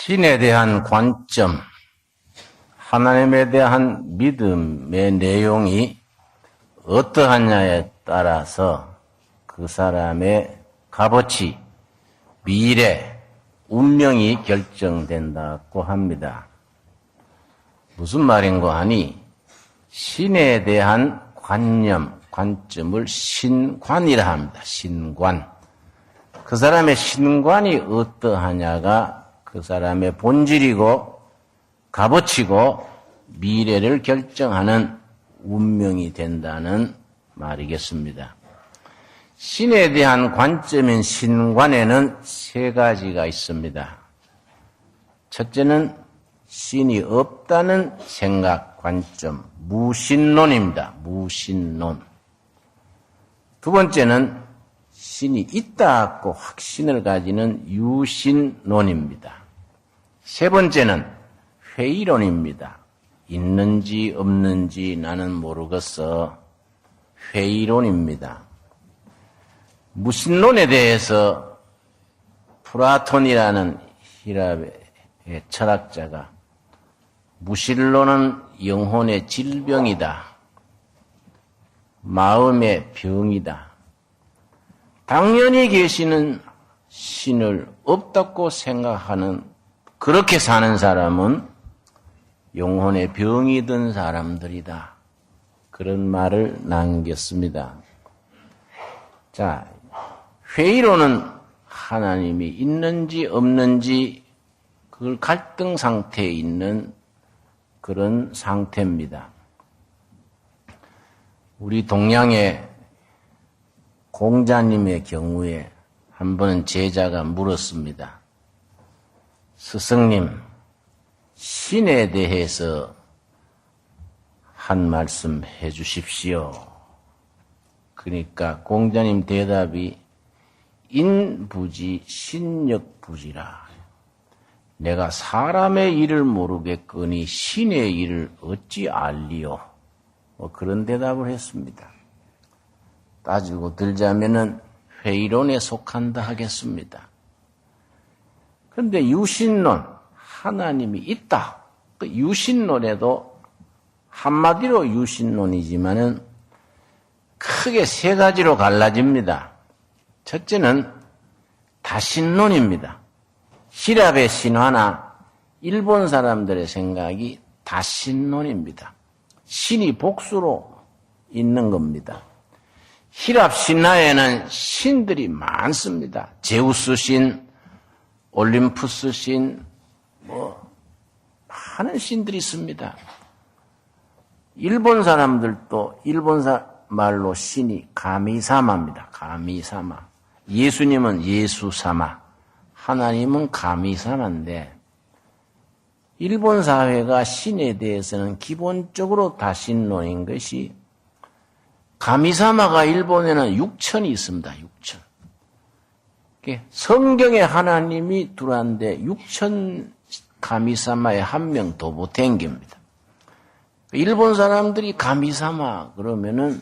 신에 대한 관점, 하나님에 대한 믿음의 내용이 어떠하냐에 따라서 그 사람의 값어치, 미래, 운명이 결정된다고 합니다. 무슨 말인고 하니 신에 대한 관점을 신관이라 합니다. 신관. 그 사람의 신관이 어떠하냐가 그 사람의 본질이고 값어치고 미래를 결정하는 운명이 된다는 말이겠습니다. 신에 대한 관점인 신관에는 세 가지가 있습니다. 첫째는 신이 없다는 생각, 관점, 무신론입니다. 무신론. 두 번째는 신이 있다고 확신을 가지는 유신론입니다. 세 번째는 회의론입니다. 있는지 없는지 나는 모르겠어. 회의론입니다. 무신론에 대해서 플라톤이라는 히랍의 철학자가 무신론은 영혼의 질병이다. 마음의 병이다. 당연히 계시는 신을 없다고 생각하는 그렇게 사는 사람은 영혼의 병이 든 사람들이다. 그런 말을 남겼습니다. 자, 회의로는 하나님이 있는지 없는지 그걸 갈등 상태에 있는 그런 상태입니다. 우리 동양의 공자님의 경우에 한 번은 제자가 물었습니다. 스승님, 신에 대해서 한 말씀 해 주십시오. 그러니까 공자님 대답이 인부지 신역부지라. 내가 사람의 일을 모르겠거니 신의 일을 어찌 알리요? 그런 대답을 했습니다. 따지고 들자면은 회의론에 속한다 하겠습니다. 그런데 유신론, 하나님이 있다. 그 유신론에도 한마디로 유신론이지만은 크게 세 가지로 갈라집니다. 첫째는 다신론입니다. 히랍의 신화나 일본 사람들의 생각이 다신론입니다. 신이 복수로 있는 겁니다. 히랍 신화에는 신들이 많습니다. 제우스 신, 올림푸스 신, 많은 신들이 있습니다. 일본 사람들도 일본 말로 신이 가미사마입니다. 가미사마. 예수님은 예수사마. 하나님은 가미사마인데 일본 사회가 신에 대해서는 기본적으로 다신론인 것이 가미사마가 일본에는 6천이 있습니다. 6천. 성경에 하나님이 들어왔는데 6천 가미사마에 한 명 더 못 댕깁니다. 일본 사람들이 가미사마 그러면은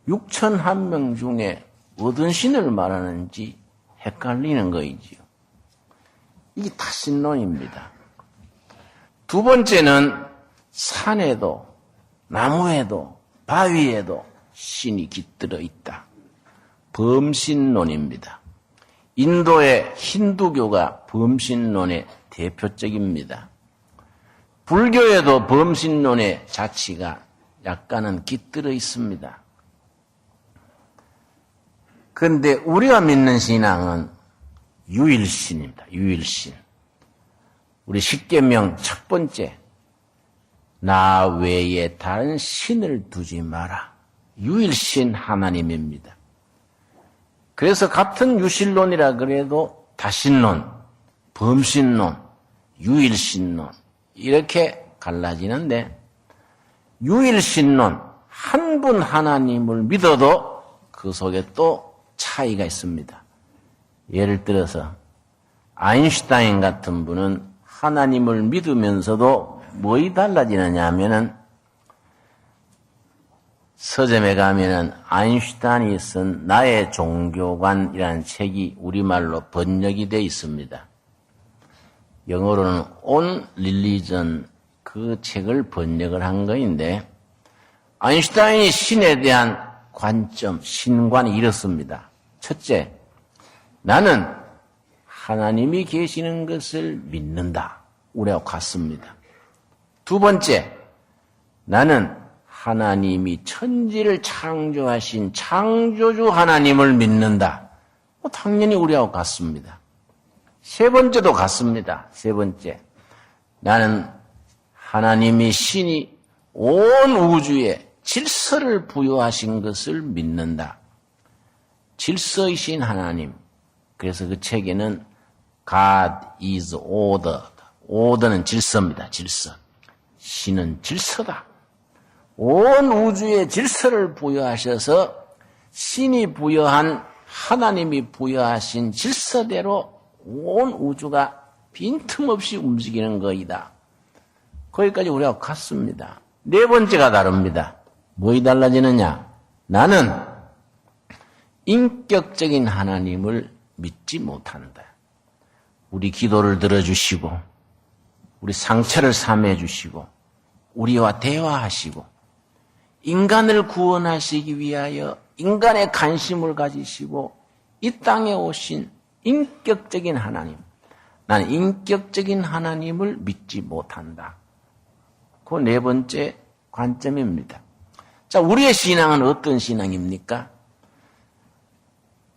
6,001명 중에 어떤 신을 말하는지 헷갈리는 거이지요. 이게 다신론입니다. 두 번째는 산에도 나무에도 바위에도 신이 깃들어 있다. 범신론입니다. 인도의 힌두교가 범신론의 대표적입니다. 불교에도 범신론의 자취가 약간은 깃들어 있습니다. 그런데 우리가 믿는 신앙은 유일신입니다. 유일신. 우리 십계명 첫 번째, 나 외에 다른 신을 두지 마라. 유일신 하나님입니다. 그래서 같은 유신론이라 그래도 다신론, 범신론, 유일신론 이렇게 갈라지는데 유일신론, 한 분 하나님을 믿어도 그 속에 또 차이가 있습니다. 예를 들어서 아인슈타인 같은 분은 하나님을 믿으면서도 뭐이 달라지느냐 하면은 서점에 가면은 아인슈타인이 쓴 나의 종교관이라는 책이 우리말로 번역이 되어 있습니다. 영어로는 On Religion 그 책을 번역을 한 거인데 아인슈타인이 신에 대한 관점, 신관이 이렇습니다. 첫째, 나는 하나님이 계시는 것을 믿는다. 우리하고 같습니다. 두 번째, 나는 하나님이 천지를 창조하신 창조주 하나님을 믿는다. 당연히 우리하고 같습니다. 세 번째도 같습니다. 세 번째, 나는 하나님이 신이 온 우주에 질서를 부여하신 것을 믿는다. 질서이신 하나님. 그래서 그 책에는 God is order. order는 질서입니다. 질서. 신은 질서다. 온 우주에 질서를 부여하셔서 신이 부여한 하나님이 부여하신 질서대로 온 우주가 빈틈없이 움직이는 거이다. 거기까지 우리가 같습니다. 네 번째가 다릅니다. 뭐이 달라지느냐? 나는 인격적인 하나님을 믿지 못한다. 우리 기도를 들어주시고 우리 상처를 사매해 주시고 우리와 대화하시고 인간을 구원하시기 위하여 인간의 관심을 가지시고 이 땅에 오신 인격적인 하나님. 나는 인격적인 하나님을 믿지 못한다. 그 네 번째 관점입니다. 자, 우리의 신앙은 어떤 신앙입니까?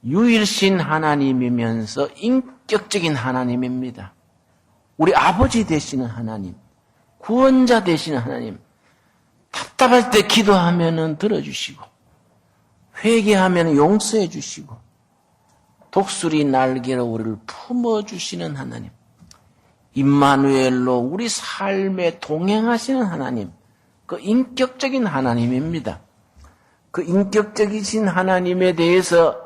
유일신 하나님이면서 인격적인 하나님입니다. 우리 아버지 되시는 하나님, 구원자 되시는 하나님, 답답할 때 기도하면 들어주시고 회개하면 용서해 주시고 독수리 날개로 우리를 품어주시는 하나님, 임마누엘로 우리 삶에 동행하시는 하나님, 그 인격적인 하나님입니다. 그 인격적이신 하나님에 대해서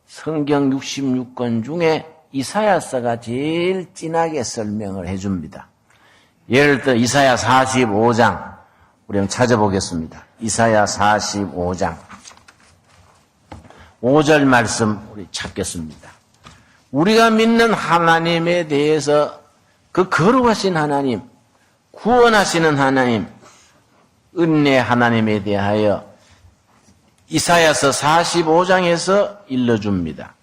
성경 66권 중에 이사야서가 제일 진하게 설명을 해줍니다. 예를 들어 이사야 45장 우리 한번 찾아보겠습니다. 이사야 45장 5절 말씀 우리 찾겠습니다. 우리가 믿는 하나님에 대해서 그 거룩하신 하나님, 구원하시는 하나님, 은혜 하나님에 대하여 이사야서 45장에서 일러줍니다.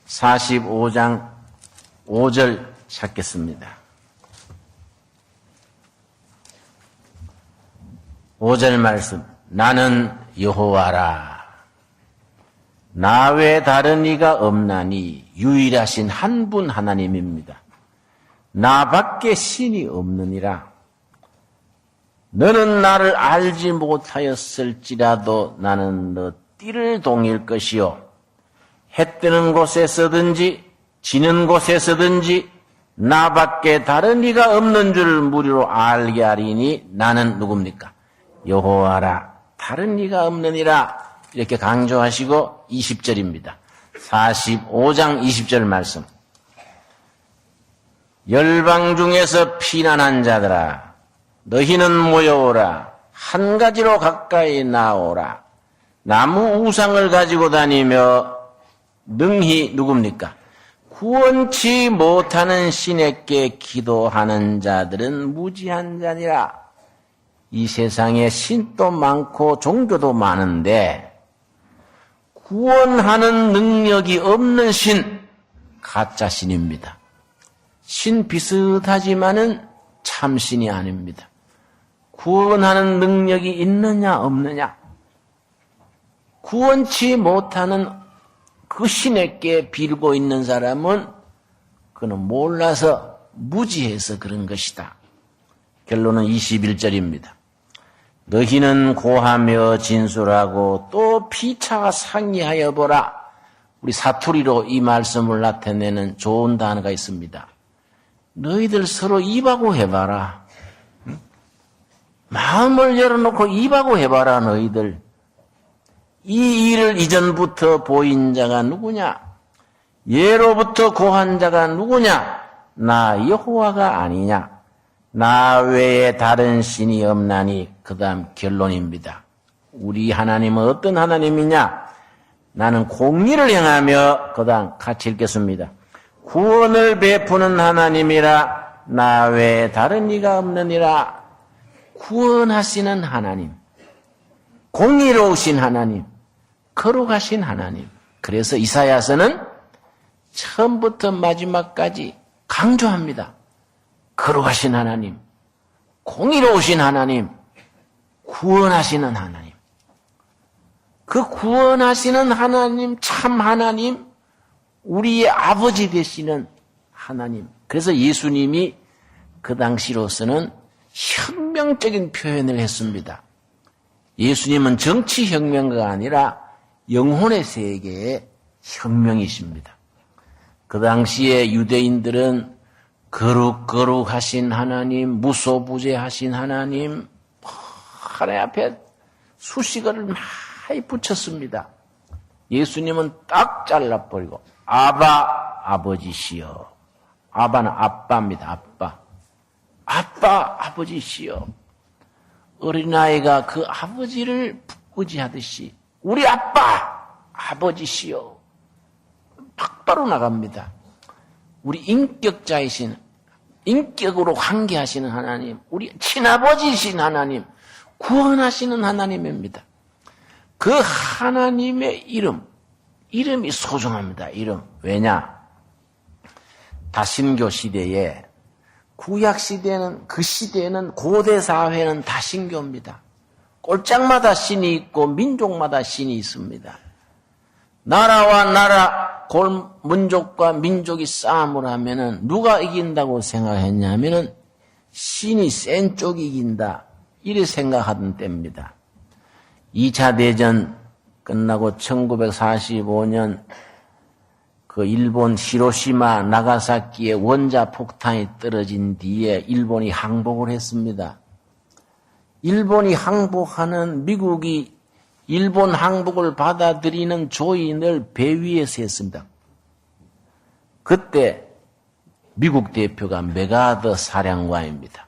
45장 5절 찾겠습니다. 5절 말씀. 나는 여호와라. 나 외 다른 이가 없나니 유일하신 한 분 하나님입니다. 나밖에 신이 없느니라. 너는 나를 알지 못하였을지라도 나는 너 띠를 동일 것이요 해 뜨는 곳에서든지 지는 곳에서든지 나밖에 다른 이가 없는 줄 무리로 알게 하리니 나는 누굽니까? 여호와라. 다른 이가 없느니라. 이렇게 강조하시고 20절입니다. 45장 20절 말씀. 열방 중에서 피난한 자들아 너희는 모여오라. 한 가지로 가까이 나오라. 나무 우상을 가지고 다니며 능히 누굽니까? 구원치 못하는 신에게 기도하는 자들은 무지한 자니라. 이 세상에 신도 많고 종교도 많은데 구원하는 능력이 없는 신, 가짜 신입니다. 신 비슷하지만은 참신이 아닙니다. 구원하는 능력이 있느냐 없느냐, 구원치 못하는 그 신에게 빌고 있는 사람은 그는 몰라서 무지해서 그런 것이다. 결론은 21절입니다. 너희는 고하며 진술하고 또 피차 상의하여 보라. 우리 사투리로 이 말씀을 나타내는 좋은 단어가 있습니다. 너희들 서로 입하고 해봐라. 마음을 열어놓고 입하고 해봐라. 너희들. 이 일을 이전부터 보인 자가 누구냐? 예로부터 고한 자가 누구냐? 나 여호와가 아니냐? 나 외에 다른 신이 없나니. 그 다음 결론입니다. 우리 하나님은 어떤 하나님이냐? 나는 공의를 행하며, 그 다음 같이 읽겠습니다. 구원을 베푸는 하나님이라 나 외에 다른 이가 없느니라. 구원하시는 하나님, 공의로우신 하나님, 거룩하신 하나님. 그래서 이사야서는 처음부터 마지막까지 강조합니다. 거룩하신 하나님, 공의로우신 하나님, 구원하시는 하나님. 그 구원하시는 하나님, 참 하나님, 우리의 아버지 되시는 하나님. 그래서 예수님이 그 당시로서는 혁명적인 표현을 했습니다. 예수님은 정치혁명가가 아니라 영혼의 세계의 혁명이십니다. 그 당시에 유대인들은 거룩하신 하나님, 무소부재하신 하나님, 하나님 앞에 수식어를 많이 붙였습니다. 예수님은 딱 잘라버리고 아바, 아버지시여. 아바는 아빠입니다. 아빠, 아버지시여. 어린아이가 그 아버지를 의지하듯이 우리 아빠, 아버지시여. 바로 나갑니다. 우리 인격자이신, 인격으로 관계하시는 하나님, 우리 친아버지이신 하나님, 구원하시는 하나님입니다. 그 하나님의 이름이 소중합니다. 이름. 왜냐? 다신교 시대에, 구약 시대는, 그 시대에는, 고대 사회는 다신교입니다. 꼴짝마다 신이 있고 민족마다 신이 있습니다. 나라와 나라, 민족과 민족이 싸움을 하면은 누가 이긴다고 생각했냐면은 신이 센 쪽이 이긴다. 이래 생각하던 때입니다. 2차 대전 끝나고 1945년 그 일본 히로시마, 나가사키에 원자 폭탄이 떨어진 뒤에 일본이 항복을 했습니다. 일본이 항복하는 미국이 일본 항복을 받아들이는 조인을 배 위에서 했습니다. 그때 미국 대표가 메가더 사령관입니다.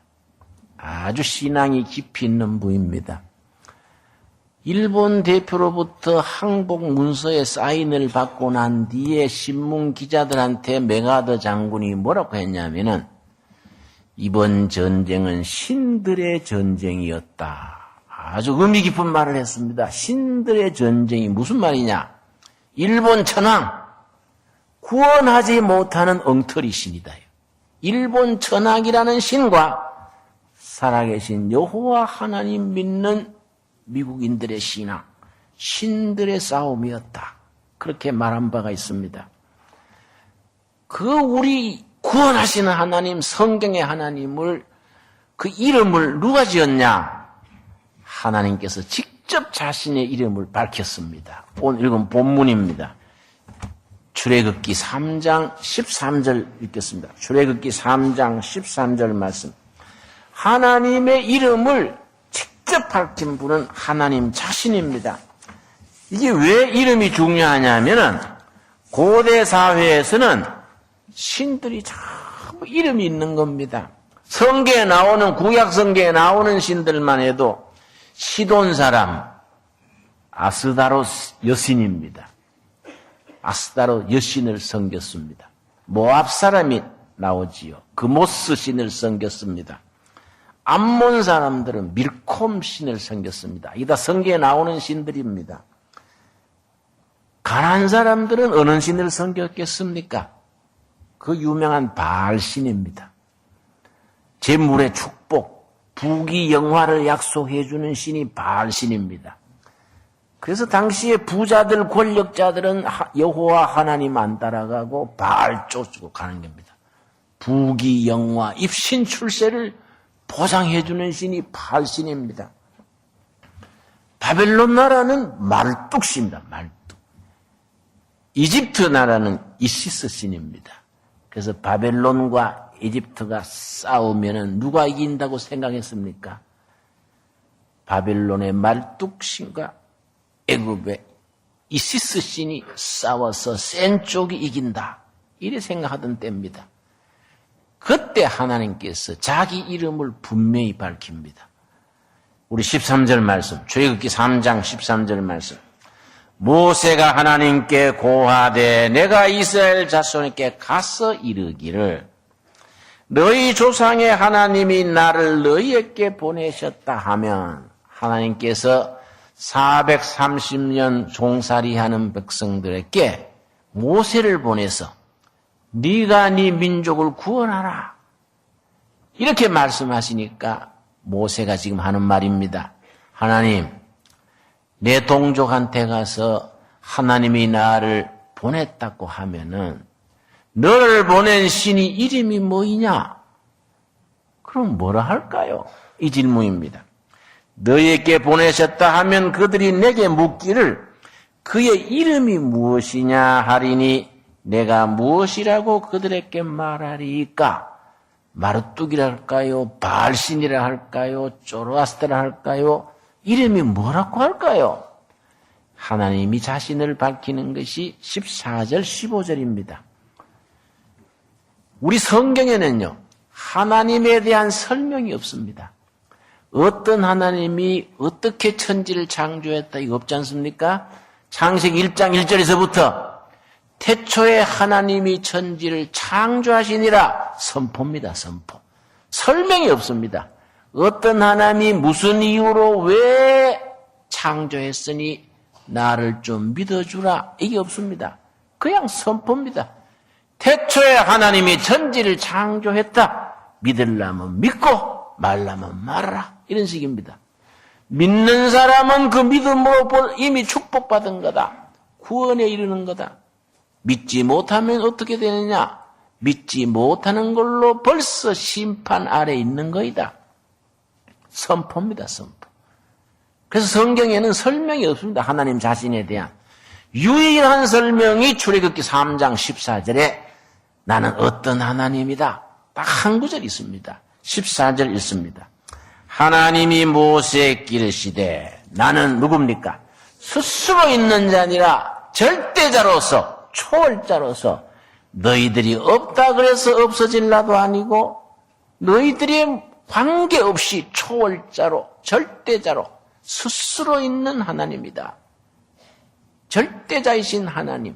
아주 신앙이 깊이 있는 분입니다. 일본 대표로부터 항복 문서에 사인을 받고 난 뒤에 신문 기자들한테 메가더 장군이 뭐라고 했냐면은 이번 전쟁은 신들의 전쟁이었다. 아주 의미 깊은 말을 했습니다. 신들의 전쟁이 무슨 말이냐? 일본 천황, 구원하지 못하는 엉터리 신이다. 일본 천황이라는 신과 살아계신 여호와 하나님 믿는 미국인들의 신앙, 신들의 싸움이었다. 그렇게 말한 바가 있습니다. 그 우리 구원하시는 하나님, 성경의 하나님을, 그 이름을 누가 지었냐? 하나님께서 직접 자신의 이름을 밝혔습니다. 오늘 읽은 본문입니다. 출애굽기 3장 13절 읽겠습니다. 출애굽기 3장 13절 말씀. 하나님의 이름을 직접 밝힌 분은 하나님 자신입니다. 이게 왜 이름이 중요하냐면은 고대 사회에서는 신들이 전부 이름이 있는 겁니다. 성경에 나오는, 구약 성경에 나오는 신들만 해도 시돈 사람 아스다로 여신입니다. 아스다로 여신을 섬겼습니다. 모압 사람이 나오지요. 그모스 신을 섬겼습니다. 암몬 사람들은 밀콤 신을 섬겼습니다. 이다 성경에 나오는 신들입니다. 가나안 사람들은 어느 신을 섬겼겠습니까? 그 유명한 바알 신입니다. 재물의 축복, 부귀 영화를 약속해 주는 신이 바알 신입니다. 그래서 당시에 부자들, 권력자들은 여호와 하나님 안 따라가고 바알 쫓고 가는 겁니다. 부귀 영화, 입신 출세를 보장해 주는 신이 바알 신입니다. 바벨론 나라는 말뚝 신입니다. 말뚝. 이집트 나라는 이시스 신입니다. 그래서 바벨론과 이집트가 싸우면은 누가 이긴다고 생각했습니까? 바벨론의 말뚝신과 애굽의 이시스 신이 싸워서 센 쪽이 이긴다. 이래 생각하던 때입니다. 그때 하나님께서 자기 이름을 분명히 밝힙니다. 우리 13절 말씀, 출애굽기 3장 13절 말씀. 모세가 하나님께 고하되 내가 이스라엘 자손에게 가서 이르기를 너희 조상의 하나님이 나를 너희에게 보내셨다 하면 하나님께서 430년 종살이하는 백성들에게 모세를 보내서 네가 네 민족을 구원하라 이렇게 말씀하시니까 모세가 지금 하는 말입니다. 하나님, 내 동족한테 가서 하나님이 나를 보냈다고 하면은 너를 보낸 신이 이름이 뭐이냐? 그럼 뭐라 할까요? 이 질문입니다. 너희에게 보내셨다 하면 그들이 내게 묻기를 그의 이름이 무엇이냐 하리니 내가 무엇이라고 그들에게 말하리까? 마르뚝이라 할까요? 바알신이라 할까요? 조로아스트라 할까요? 이름이 뭐라고 할까요? 하나님이 자신을 밝히는 것이 14절, 15절입니다. 우리 성경에는요, 하나님에 대한 설명이 없습니다. 어떤 하나님이 어떻게 천지를 창조했다 이거 없지 않습니까? 창세기 1장 1절에서부터 태초에 하나님이 천지를 창조하시니라 선포입니다. 선포. 설명이 없습니다. 어떤 하나님이 무슨 이유로 왜 창조했으니 나를 좀 믿어주라 이게 없습니다. 그냥 선포입니다. 태초에 하나님이 천지를 창조했다. 믿으려면 믿고 말라면 말아라. 이런 식입니다. 믿는 사람은 그 믿음으로 이미 축복받은 거다. 구원에 이르는 거다. 믿지 못하면 어떻게 되느냐? 믿지 못하는 걸로 벌써 심판 아래 있는 거이다. 선포입니다. 선포. 그래서 성경에는 설명이 없습니다. 하나님 자신에 대한. 유일한 설명이 출애굽기 3장 14절에 나는 어떤 하나님이다. 딱 한 구절 있습니다. 14절 있습니다. 하나님이 모세에게 이르시되 나는 누굽니까? 스스로 있는 자 아니라 절대자로서 초월자로서 너희들이 없다 그래서 없어질라도 아니고 너희들이 관계없이 초월자로 절대자로 스스로 있는 하나님이다. 절대자이신 하나님.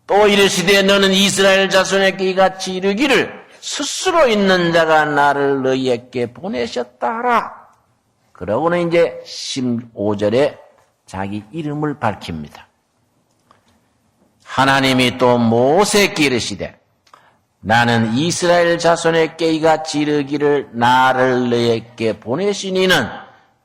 또 이르시되 너는 이스라엘 자손에게 이같이 이르기를 스스로 있는 자가 나를 너희에게 보내셨다 하라. 그러고는 이제 15절에 자기 이름을 밝힙니다. 하나님이 또 모세에게 이르시되 나는 이스라엘 자손에게 이같이 이르기를 나를 너희에게 보내신 이는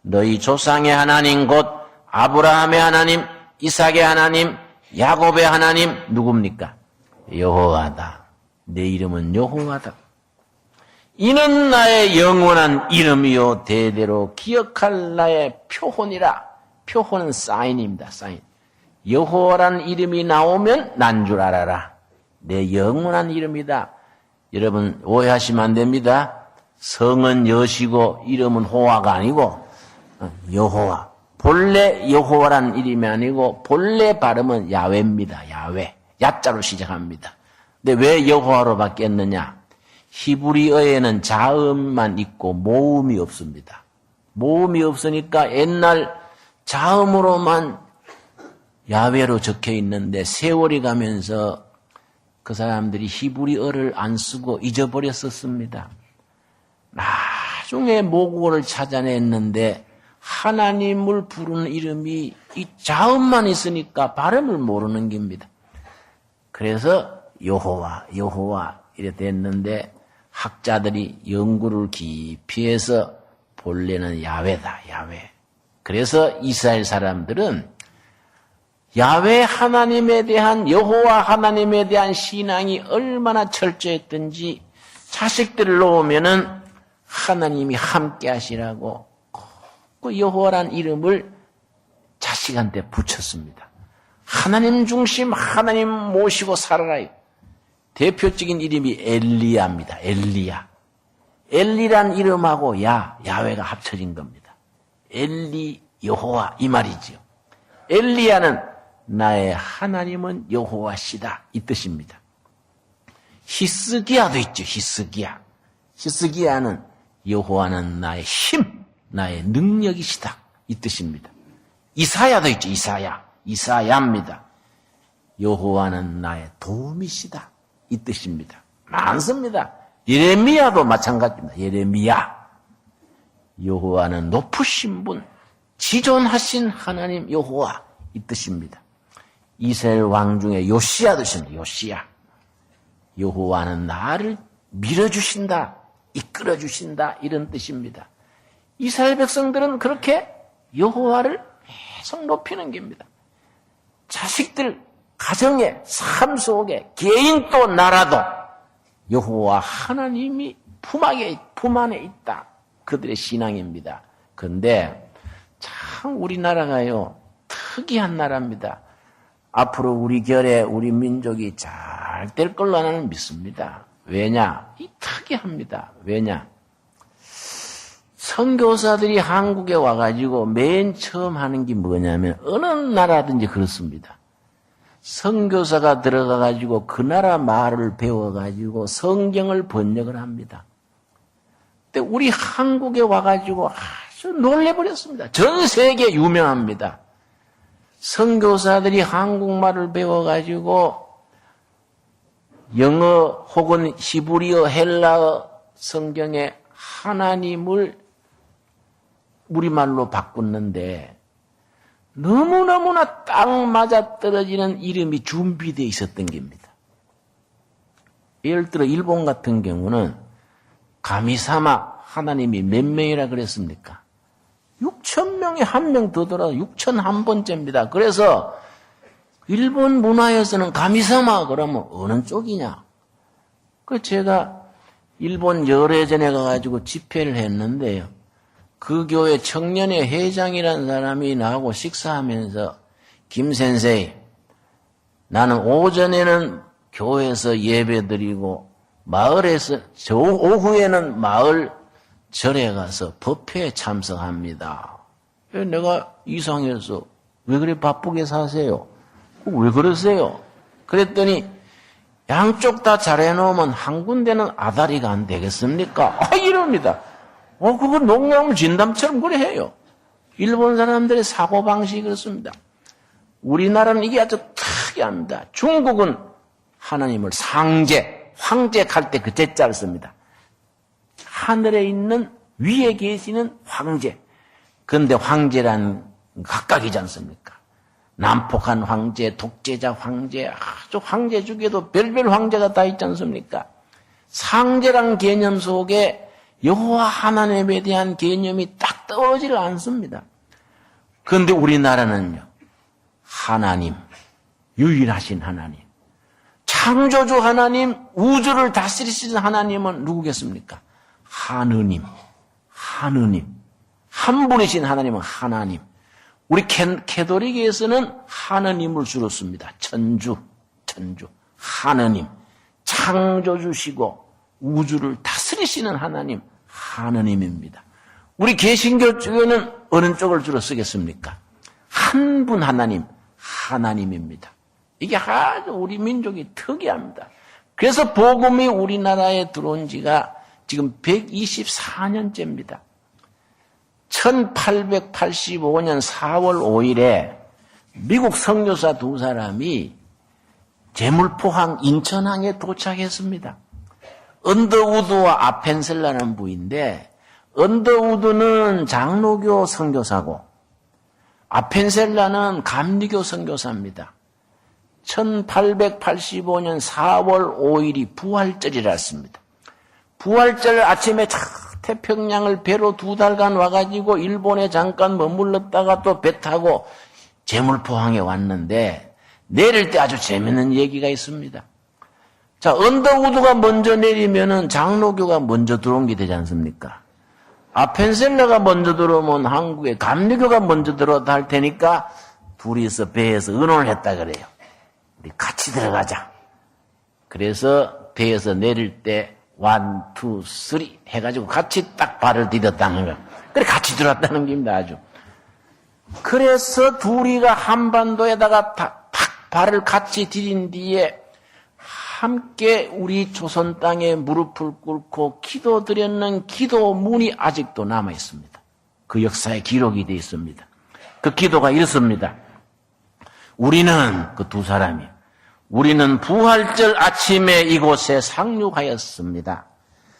너희 조상의 하나님 곧 아브라함의 하나님, 이삭의 하나님, 야곱의 하나님 누굽니까? 여호와다. 내 이름은 여호와다. 이는 나의 영원한 이름이요 대대로 기억할 나의 표혼이라. 표혼은 사인입니다. 사인. 여호와라는 이름이 나오면 난 줄 알아라. 내 영원한 이름이다. 여러분 오해하시면 안 됩니다. 성은 여시고 이름은 호화가 아니고 여호와. 본래 여호와라는 이름이 아니고 본래 발음은 야훼입니다. 야훼. 야자로 시작합니다. 근데 왜 여호와로 바뀌었느냐? 히브리어에는 자음만 있고 모음이 없습니다. 모음이 없으니까 옛날 자음으로만 야훼로 적혀 있는데 세월이 가면서 그 사람들이 히브리어를 안 쓰고 잊어버렸었습니다. 나중에 모국어를 찾아냈는데 하나님을 부르는 이름이 이 자음만 있으니까 발음을 모르는 겁니다. 그래서 여호와, 여호와 이래 됐는데 학자들이 연구를 깊이 해서 본래는 야훼다, 야훼. 그래서 이스라엘 사람들은 야훼 하나님에 대한 여호와 하나님에 대한 신앙이 얼마나 철저했던지 자식들을 놓으면은 하나님이 함께 하시라고 그 여호와란 이름을 자식한테 붙였습니다. 하나님 중심 하나님 모시고 살아라. 대표적인 이름이 엘리야입니다. 엘리야. 엘리란 이름하고 야훼가 합쳐진 겁니다. 엘리 여호와 이 말이지요. 엘리야는 나의 하나님은 여호와시다 이 뜻입니다. 히스기야도 있죠. 히스기야. 히스기야는 여호와는 나의 힘, 나의 능력이시다 이 뜻입니다. 이사야도 있죠. 이사야. 이사야입니다. 여호와는 나의 도움이시다. 이 뜻입니다. 많습니다. 예레미야도 마찬가지입니다. 예레미야. 여호와는 높으신 분, 지존하신 하나님 여호와 이 뜻입니다. 이스라엘 왕 중에 요시야 뜻입니다. 요시야. 여호와는 나를 밀어주신다, 이끌어주신다 이런 뜻입니다. 이스라엘 백성들은 그렇게 여호와를 계속 높이는 겁니다. 자식들, 가정의 삶 속에 개인 또 나라도 여호와 하나님이 품 안에 있다. 그들의 신앙입니다. 그런데 참 우리나라가요 특이한 나라입니다. 앞으로 우리 결에 우리 민족이 잘 될 걸로 나는 믿습니다. 왜냐? 이 특이합니다. 왜냐? 선교사들이 한국에 와가지고 맨 처음 하는 게 뭐냐면 어느 나라든지 그렇습니다. 선교사가 들어가가지고 그 나라 말을 배워가지고 성경을 번역을 합니다. 근데 우리 한국에 와가지고 아주 놀래버렸습니다. 전 세계 유명합니다. 선교사들이 한국말을 배워가지고 영어 혹은 히브리어, 헬라어 성경에 하나님을 우리말로 바꿨는데 너무너무나 딱 맞아떨어지는 이름이 준비되어 있었던 겁니다. 예를 들어 일본 같은 경우는 가미사마 하나님이 몇 명이라 그랬습니까? 6,000명에 한 명 더 들어서 6,001번째입니다. 그래서 일본 문화에서는 가미사마 그러면 어느 쪽이냐? 그 제가 일본 열애전에 가가지고 집회를 했는데요. 그 교회 청년회 회장이라는 사람이 나하고 식사하면서 김 선생, 나는 오전에는 교회에서 예배드리고 마을에서 오후에는 마을 절에 가서 법회에 참석합니다. 내가 이상해서 왜 그래 바쁘게 사세요? 왜 그러세요? 그랬더니 양쪽 다 잘해놓으면 한 군데는 아다리가 안 되겠습니까? 이럽니다. 그거 농담 진담처럼 그래 해요. 일본 사람들의 사고방식이 그렇습니다. 우리나라는 이게 아주 특이합니다. 중국은 하나님을 상제, 황제할 때 그 제자를 씁니다. 하늘에 있는 위에 계시는 황제. 그런데 황제란 각각이지 않습니까? 난폭한 황제, 독재자 황제, 아주 황제 중에도 별별 황제가 다 있지 않습니까? 상제란 개념 속에 여호와 하나님에 대한 개념이 딱 떠오르질 않습니다. 그런데 우리나라는요, 하나님, 유일하신 하나님, 창조주 하나님, 우주를 다스리시는 하나님은 누구겠습니까? 하느님, 한 분이신 하나님은 하나님. 우리 캐톨릭에서는 하느님을 주로 씁니다. 천주, 하느님, 창조주시고 우주를 다스리시는 하나님, 하느님입니다. 우리 개신교 쪽에는 어느 쪽을 주로 쓰겠습니까? 한 분 하나님, 하나님입니다. 이게 아주 우리 민족이 특이합니다. 그래서 복음이 우리나라에 들어온 지가 지금 124년째입니다. 1885년 4월 5일에 미국 선교사 두 사람이 제물포항 인천항에 도착했습니다. 언더우드와 아펜셀라는 부인데 언더우드는 장로교 선교사고 아펜셀라는 감리교 선교사입니다. 1885년 4월 5일이 부활절이라 했습니다. 부활절 아침에 태평양을 배로 2달간 와가지고 일본에 잠깐 머물렀다가 또 배 타고 제물포항에 왔는데 내릴 때 아주 재밌는 얘기가 있습니다. 자, 언더우드가 먼저 내리면은 장로교가 먼저 들어온 게 되지 않습니까? 아펜셀라가 먼저 들어오면 한국에 감리교가 먼저 들어왔다 할 테니까 둘이서 배에서 의논을 했다 그래요. 우리 같이 들어가자. 그래서 배에서 내릴 때 1, 2, 3 해가지고 같이 딱 발을 디뎠다는 거예요. 그래 같이 들어왔다는 겁니다. 아주. 그래서 둘이가 한반도에다가 팍 발을 같이 디딘 뒤에 함께 우리 조선 땅에 무릎을 꿇고 기도드렸는 기도문이 아직도 남아 있습니다. 그 역사에 기록이 되어 있습니다. 그 기도가 이렇습니다. 우리는 그 두 사람이 우리는 부활절 아침에 이곳에 상륙하였습니다.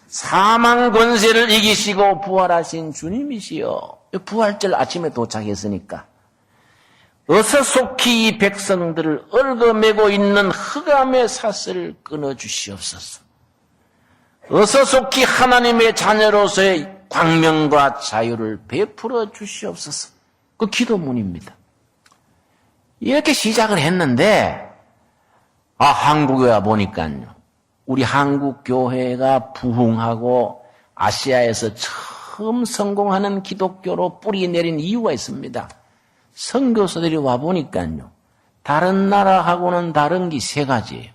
사망 권세를 이기시고 부활하신 주님이시여. 부활절 아침에 도착했으니까 어서 속히 이 백성들을 얽어매고 있는 흑암의 사슬을 끊어주시옵소서. 어서 속히 하나님의 자녀로서의 광명과 자유를 베풀어 주시옵소서. 그 기도문입니다. 이렇게 시작을 했는데 한국에 와 보니까요. 우리 한국 교회가 부흥하고 아시아에서 처음 성공하는 기독교로 뿌리 내린 이유가 있습니다. 선교사들이 와 보니까요. 다른 나라하고는 다른 게 세 가지예요.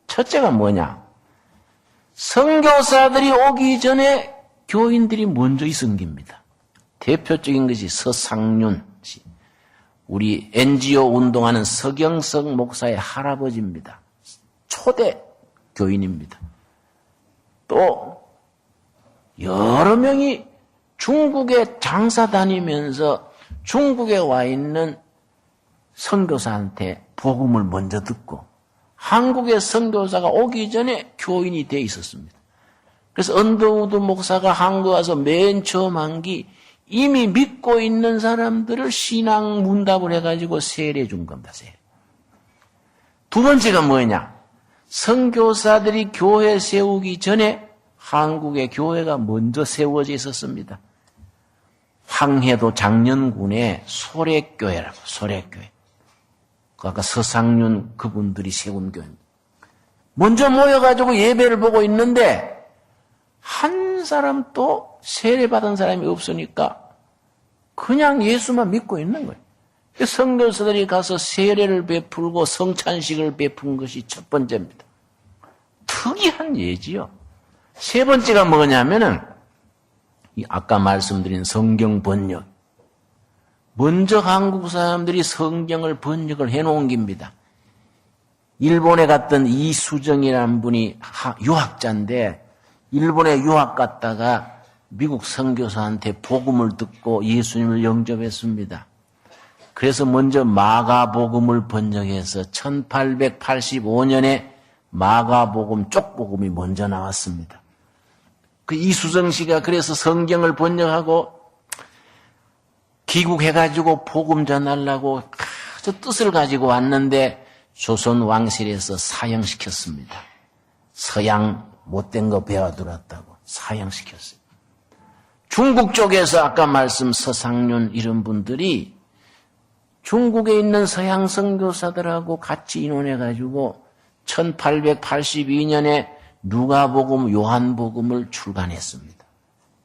첫째가 뭐냐? 선교사들이 오기 전에 교인들이 먼저 섬깁니다. 대표적인 것이 서상륜 씨. 우리 NGO 운동하는 서경석 목사의 할아버지입니다. 초대 교인입니다. 또 여러 명이 중국에 장사 다니면서 중국에 와 있는 선교사한테 복음을 먼저 듣고 한국의 선교사가 오기 전에 교인이 돼 있었습니다. 그래서 언더우드 목사가 한국 와서 맨 처음 한 게 이미 믿고 있는 사람들을 신앙 문답을 해가지고 세례 준 겁니다. 세례. 두 번째가 뭐냐? 선교사들이 교회 세우기 전에 한국의 교회가 먼저 세워져 있었습니다. 황해도 장년군의 소래교회라고, 소래교회. 아까 서상륜 그분들이 세운 교회입니다. 먼저 모여가지고 예배를 보고 있는데 한 사람도 세례받은 사람이 없으니까 그냥 예수만 믿고 있는 거예요. 선교사들이 가서 세례를 베풀고 성찬식을 베푼 것이 첫 번째입니다. 특이한 예지요. 세 번째가 뭐냐면은 아까 말씀드린 성경 번역. 먼저 한국 사람들이 성경을 번역을 해놓은 겁니다. 일본에 갔던 이수정이라는 분이 유학자인데 일본에 유학 갔다가 미국 선교사한테 복음을 듣고 예수님을 영접했습니다. 그래서 먼저 마가복음을 번역해서 1885년에 마가복음 쪽복음이 먼저 나왔습니다. 그 이수정 씨가 그래서 성경을 번역하고 귀국해가지고 복음 전하려고 아주 뜻을 가지고 왔는데 조선 왕실에서 사형시켰습니다. 서양 못된 거 배워들었다고 사형시켰어요. 중국 쪽에서 아까 말씀 서상륜 이런 분들이 중국에 있는 서양 선교사들하고 같이 의논해가지고 1882년에 누가복음, 요한복음을 출간했습니다.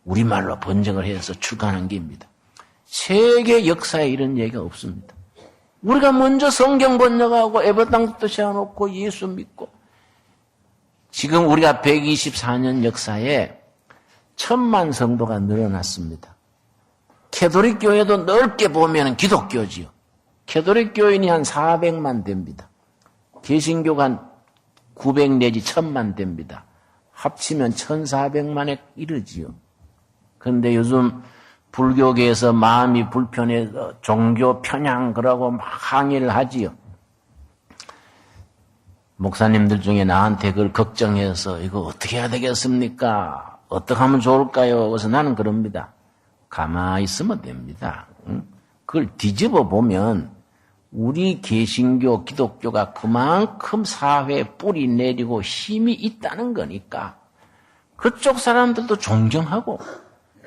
우리말로 번역을 해서 출간한 겁니다. 세계 역사에 이런 얘기가 없습니다. 우리가 먼저 성경 번역하고 에버당부터 세워놓고 예수 믿고 지금 우리가 124년 역사에 1000만 성도가 늘어났습니다. 캐톨릭 교회도 넓게 보면 기독교지요. 캐톨릭 교인이 한 400만 됩니다. 개신교가 한 900 내지 1000만 됩니다. 합치면 1400만에 이르지요. 그런데 요즘 불교계에서 마음이 불편해서 종교 편향 그러고 막 항의를 하지요. 목사님들 중에 나한테 그걸 걱정해서 이거 어떻게 해야 되겠습니까? 어떻게 하면 좋을까요? 그래서 나는 그럽니다. 가만히 있으면 됩니다. 그걸 뒤집어 보면 우리 개신교, 기독교가 그만큼 사회에 뿌리 내리고 힘이 있다는 거니까 그쪽 사람들도 존경하고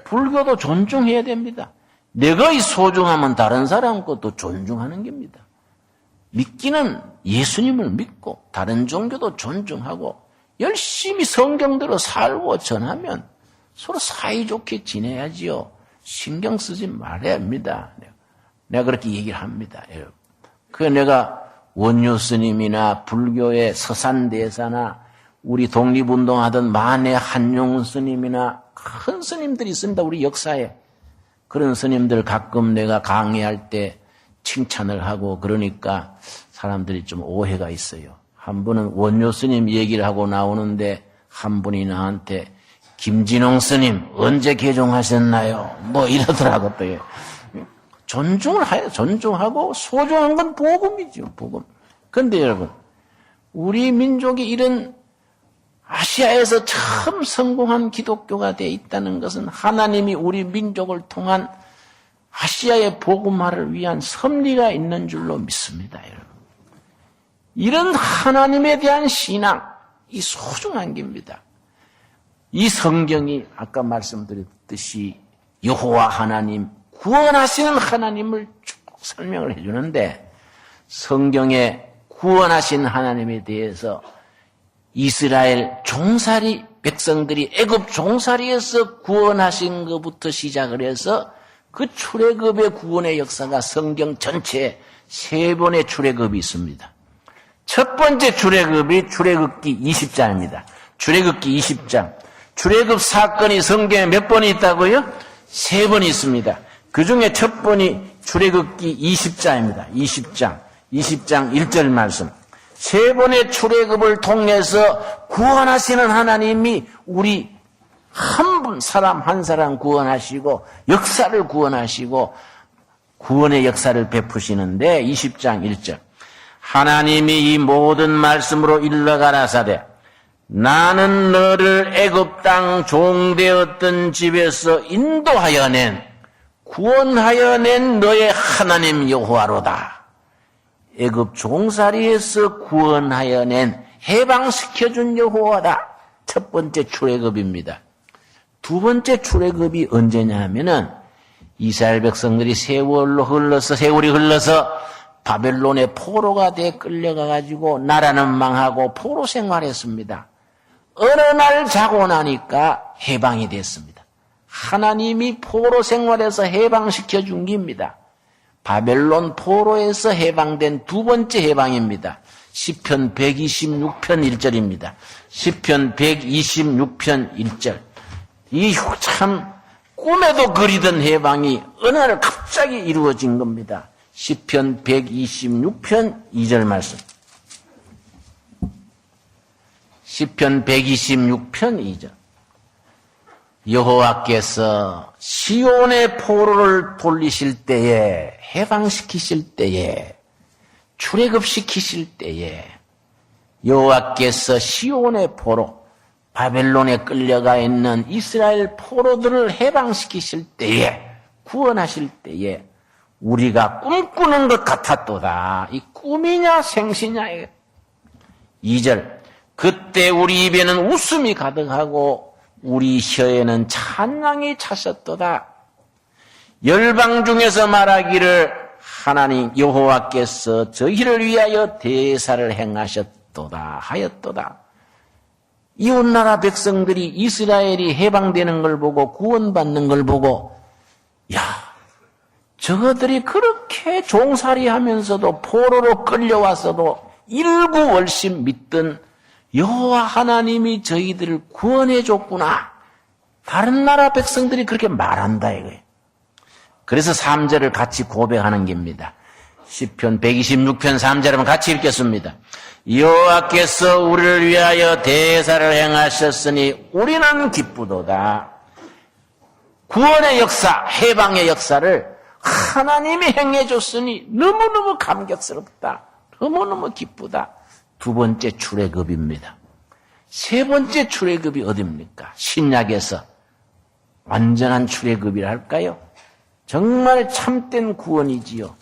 불교도 존중해야 됩니다. 내가의 소중하면 다른 사람 것도 존중하는 겁니다. 믿기는 예수님을 믿고 다른 종교도 존중하고 열심히 성경대로 살고 전하면 서로 사이좋게 지내야지요. 신경 쓰지 말아야 합니다. 내가 그렇게 얘기를 합니다. 여러분. 그래서 내가 원효 스님이나 불교의 서산대사나 우리 독립운동하던 만해 한용 스님이나 큰 스님들이 있습니다. 우리 역사에. 그런 스님들 가끔 내가 강의할 때 칭찬을 하고 그러니까 사람들이 좀 오해가 있어요. 한 분은 원효 스님 얘기를 하고 나오는데 한 분이 나한테 김진홍 스님 언제 개종하셨나요? 뭐 이러더라고 또. 존중하고 소중한 건 복음이죠, 복음. 그런데 여러분, 우리 민족이 이런 아시아에서 처음 성공한 기독교가 되어 있다는 것은 하나님이 우리 민족을 통한 아시아의 복음화를 위한 섭리가 있는 줄로 믿습니다, 여러분. 이런 하나님에 대한 신앙, 이 소중한 겁니다. 이 성경이 아까 말씀드렸듯이 여호와 하나님, 구원하시는 하나님을 쭉 설명을 해주는데 성경에 구원하신 하나님에 대해서 이스라엘 종살이 백성들이 애굽 종살이에서 구원하신 것부터 시작을 해서 그 출애굽의 구원의 역사가 성경 전체에 3번의 출애굽이 있습니다. 첫 번째 출애굽이 출애굽기 20장입니다. 출애굽기 20장. 출애굽 사건이 성경에 몇 번이 있다고요? 3번 있습니다. 그 중에 첫 번이 출애굽기 20장입니다. 20장 1절 말씀. 3번의 출애굽을 통해서 구원하시는 하나님이 우리 한 분, 사람 한 사람 구원하시고 역사를 구원하시고 구원의 역사를 베푸시는데 20장 1절. 하나님이 이 모든 말씀으로 일러가라사대 나는 너를 애굽 땅 종되었던 집에서 인도하여 낸 구원하여 낸 너의 하나님 여호와로다. 애굽 종살이에서 구원하여 낸 해방시켜준 여호와다. 첫 번째 출애굽입니다. 두 번째 출애굽이 언제냐 하면은 이스라엘 백성들이 세월이 흘러서 바벨론의 포로가 돼 끌려가가지고 나라는 망하고 포로 생활했습니다. 어느 날 자고 나니까 해방이 됐습니다. 하나님이 포로 생활에서 해방시켜 준 겁니다. 바벨론 포로에서 해방된 두 번째 해방입니다. 시편 126편 1절입니다. 시편 126편 1절. 이 참 꿈에도 그리던 해방이 어느 날 갑자기 이루어진 겁니다. 시편 126편 2절 말씀. 시편 126편 2절. 여호와께서 시온의 포로를 돌리실 때에, 해방시키실 때에, 출애굽시키실 때에 여호와께서 시온의 포로, 바벨론에 끌려가 있는 이스라엘 포로들을 해방시키실 때에, 구원하실 때에 우리가 꿈꾸는 것 같았도다. 이 꿈이냐 생시냐. 2절. 그때 우리 입에는 웃음이 가득하고 우리 혀에는 찬양이 차셨도다. 열방 중에서 말하기를 하나님 여호와께서 저희를 위하여 대사를 행하셨도다 하였도다. 이웃나라 백성들이 이스라엘이 해방되는 걸 보고 구원받는 걸 보고 야, 저것들이 그렇게 종살이 하면서도 포로로 끌려와서도 일구월심 믿던 여호와 하나님이 저희들을 구원해 줬구나. 다른 나라 백성들이 그렇게 말한다 이거예요. 그래서 3절을 같이 고백하는 겁니다. 시편 126편 3절을 같이 읽겠습니다. 여호와께서 우리를 위하여 대사를 행하셨으니 우리는 기쁘도다. 구원의 역사, 해방의 역사를 하나님이 행해줬으니 너무너무 감격스럽다. 너무너무 기쁘다. 두 번째 출애굽입니다. 세 번째 출애굽이 어디입니까? 신약에서 완전한 출애굽이라 할까요? 정말 참된 구원이지요.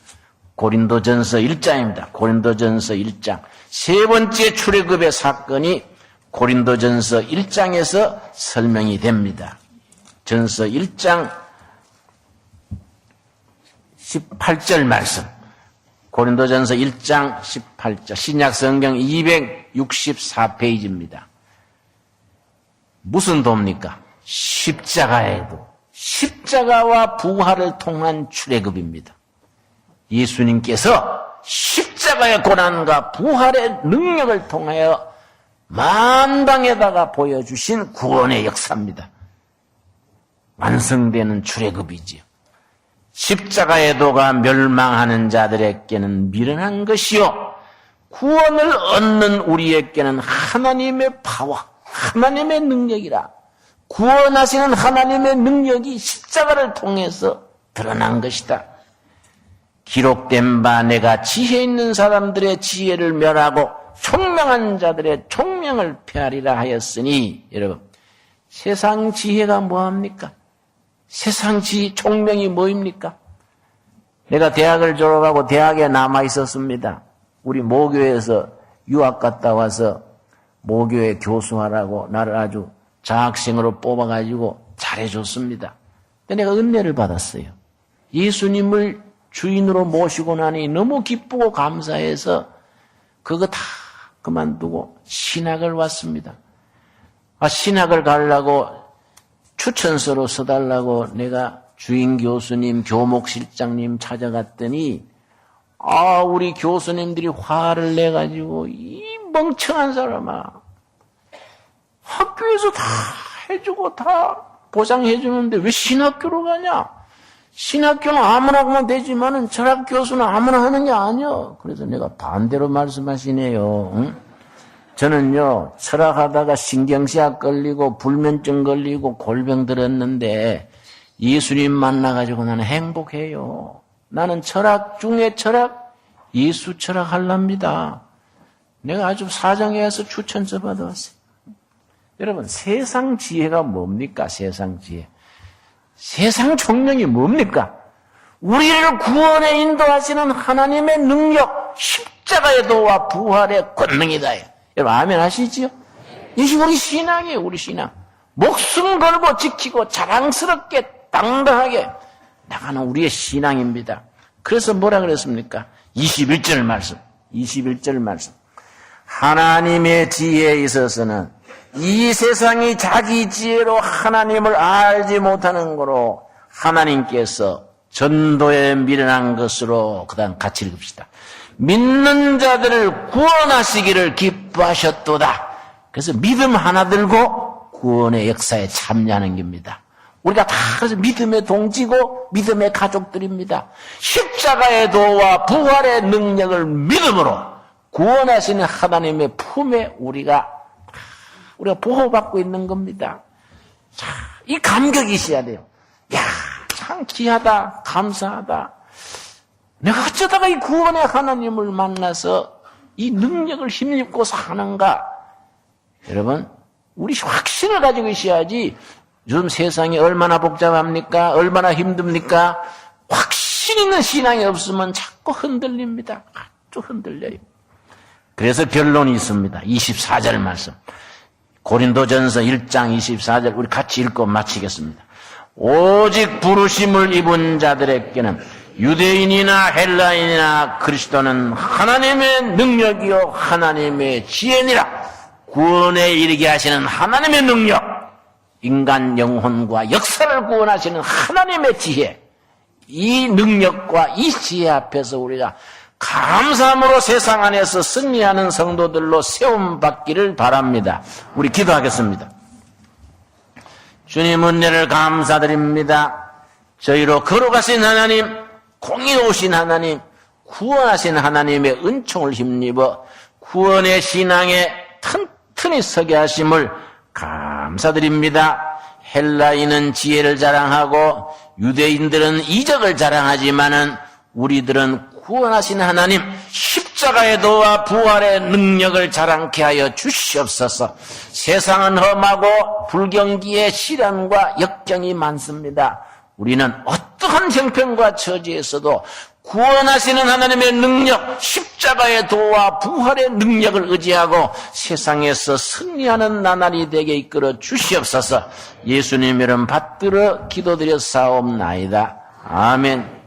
고린도전서 1장입니다. 고린도전서 1장. 세 번째 출애굽의 사건이 고린도전서 1장에서 설명이 됩니다. 전서 1장 18절 말씀. 고린도전서 1장 18절. 신약 성경 264페이지입니다. 무슨 도입니까? 십자가의 도. 십자가와 부활을 통한 출애굽입니다. 예수님께서 십자가의 고난과 부활의 능력을 통하여 만방에다가 보여주신 구원의 역사입니다. 완성되는 출애굽이지요. 십자가의 도가 멸망하는 자들에게는 미련한 것이요 구원을 얻는 우리에게는 하나님의 파워, 하나님의 능력이라. 구원하시는 하나님의 능력이 십자가를 통해서 드러난 것이다. 기록된 바 내가 지혜 있는 사람들의 지혜를 멸하고 총명한 자들의 총명을 폐하리라 하였으니, 여러분, 세상 지혜가 뭐합니까? 세상 총명이 뭐입니까? 내가 대학을 졸업하고 대학에 남아 있었습니다. 우리 모교에서 유학 갔다 와서 모교에 교수하라고 나를 아주 장학생으로 뽑아가지고 잘해줬습니다. 근데 내가 은혜를 받았어요. 예수님을 주인으로 모시고 나니 너무 기쁘고 감사해서 그거 다 그만두고 신학을 왔습니다. 신학을 가려고 추천서로 써달라고 내가 주인 교수님, 교목실장님 찾아갔더니 우리 교수님들이 화를 내가지고 이 멍청한 사람아, 학교에서 다 해주고 다 보상해주는데 왜 신학교로 가냐? 신학교는 아무나 가면 되지만은 철학 교수는 아무나 하는 게 아니야. 그래서 내가 반대로 말씀하시네요. 응? 저는요, 철학하다가 신경쇠약 걸리고 불면증 걸리고 골병 들었는데 예수님 만나가지고 나는 행복해요. 나는 철학 중에 철학, 예수 철학 하랍니다. 내가 아주 사정해서 추천서 받아왔어요. 여러분, 세상 지혜가 뭡니까? 세상 지혜. 세상 총명이 뭡니까? 우리를 구원에 인도하시는 하나님의 능력, 십자가의 도와 부활의 권능이다. 여러분, 아멘 하시지요? 이게 우리 신앙이에요, 우리 신앙. 목숨 걸고 지키고 자랑스럽게 당당하게 나가는 우리의 신앙입니다. 그래서 뭐라 그랬습니까? 21절 말씀. 하나님의 지혜에 있어서는 이 세상이 자기 지혜로 하나님을 알지 못하는 거로 하나님께서 전도에 미련한 것으로 그다음 같이 읽읍시다. 믿는 자들을 구원하시기를 기뻐하셨도다. 그래서 믿음 하나 들고 구원의 역사에 참여하는 겁니다. 우리가 다 그래서 믿음의 동지고 믿음의 가족들입니다. 십자가의 도와 부활의 능력을 믿음으로 구원하시는 하나님의 품에 우리가 보호받고 있는 겁니다. 자, 이 감격이 있어야 돼요. 야, 참 귀하다, 감사하다. 내가 어쩌다가 이 구원의 하나님을 만나서 이 능력을 힘입고 사는가? 여러분, 우리 확신을 가지고 있어야지. 요즘 세상이 얼마나 복잡합니까? 얼마나 힘듭니까? 확신 있는 신앙이 없으면 자꾸 흔들립니다. 아주 흔들려요. 그래서 결론이 있습니다. 24절 말씀. 고린도전서 1장 24절 우리 같이 읽고 마치겠습니다. 오직 부르심을 입은 자들에게는 유대인이나 헬라인이나 그리스도는 하나님의 능력이요 하나님의 지혜니라. 구원에 이르게 하시는 하나님의 능력, 인간 영혼과 역사를 구원하시는 하나님의 지혜, 이 능력과 이 지혜 앞에서 우리가 감사함으로 세상 안에서 승리하는 성도들로 세움받기를 바랍니다. 우리 기도하겠습니다. 주님 은혜를 감사드립니다. 저희로 걸어가신 하나님, 공의로우신 하나님, 구원하신 하나님의 은총을 힘입어 구원의 신앙에 튼튼히 서게 하심을 감사드립니다. 헬라인은 지혜를 자랑하고 유대인들은 이적을 자랑하지만은 우리들은 구원하신 하나님 십자가의 도와 부활의 능력을 자랑케 하여 주시옵소서. 세상은 험하고 불경기에 시련과 역경이 많습니다. 우리는 어떠한 형편과 처지에서도 구원하시는 하나님의 능력, 십자가의 도와 부활의 능력을 의지하고 세상에서 승리하는 나날이 되게 이끌어 주시옵소서. 예수님 이름 받들어 기도드려 사옵나이다. 아멘.